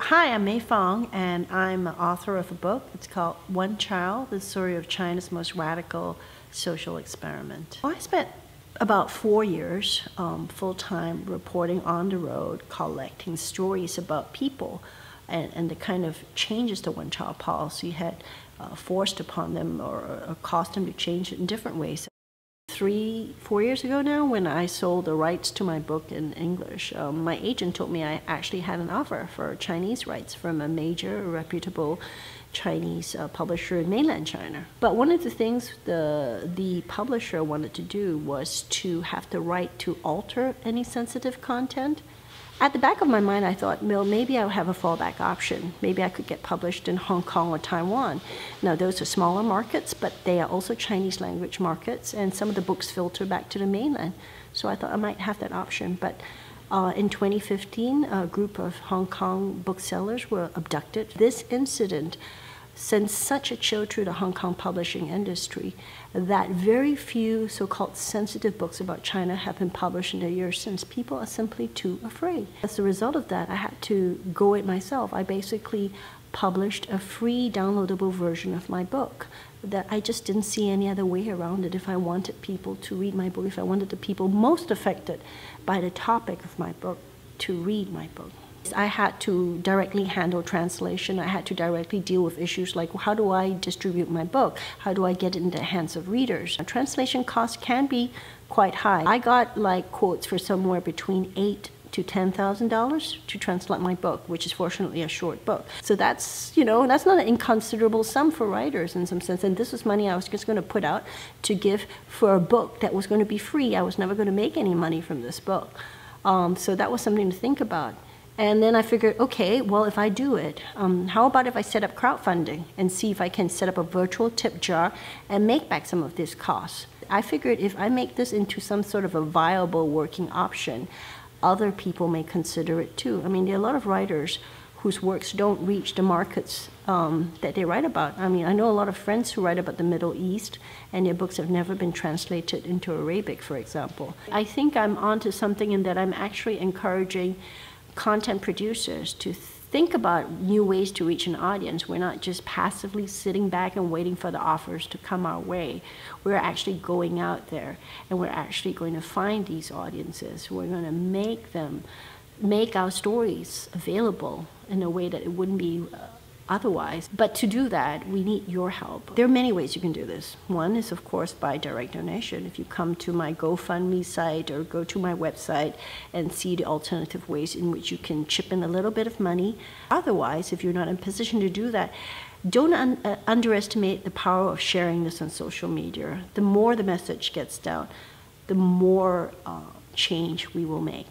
Hi, I'm Mei Fong, and I'm the author of a book. It's called One Child, the story of China's most radical social experiment. I spent about 4 years full-time reporting on the road, collecting stories about people and the kind of changes the one-child policy had forced upon them or caused them to change it in different ways. 4 years ago now, when I sold the rights to my book in English, my agent told me I actually had an offer for Chinese rights from a major, reputable Chinese publisher in mainland China. But one of the things the publisher wanted to do was to have the right to alter any sensitive content. At the back of my mind, I thought, well, maybe I'll have a fallback option. Maybe I could get published in Hong Kong or Taiwan. Now, those are smaller markets, but they are also Chinese language markets, and some of the books filter back to the mainland. So I thought I might have that option. But in 2015, a group of Hong Kong booksellers were abducted. This incident sent such a chill through the Hong Kong publishing industry that very few so-called sensitive books about China have been published in the years since. People are simply too afraid. As a result of that, I had to go it myself. I basically published a free downloadable version of my book that I just didn't see any other way around it if I wanted people to read my book, if I wanted the people most affected by the topic of my book to read my book. I had to directly handle translation. I had to directly deal with issues like, how do I distribute my book? How do I get it into the hands of readers? Translation costs can be quite high. I got like quotes for somewhere between $8,000 to $10,000 to translate my book, which is fortunately a short book. So that's, that's not an inconsiderable sum for writers in some sense. And this was money I was just going to put out to give for a book that was going to be free. I was never going to make any money from this book. So that was something to think about. And then I figured, okay, well, if I do it, how about if I set up crowdfunding and see if I can set up a virtual tip jar and make back some of these costs? I figured if I make this into some sort of a viable working option, other people may consider it too. I mean, there are a lot of writers whose works don't reach the markets that they write about. I mean, I know a lot of friends who write about the Middle East, and their books have never been translated into Arabic, for example. I think I'm onto something in that I'm actually encouraging content producers to think about new ways to reach an audience. We're not just passively sitting back and waiting for the offers to come our way. We're actually going out there, and we're actually going to find these audiences. We're going to make our stories available in a way that it wouldn't be otherwise. But to do that, we need your help. There are many ways you can do this. One is, of course, by direct donation. If you come to my GoFundMe site or go to my website and see the alternative ways in which you can chip in a little bit of money. Otherwise, if you're not in a position to do that, don't underestimate the power of sharing this on social media. The more the message gets out, the more change we will make.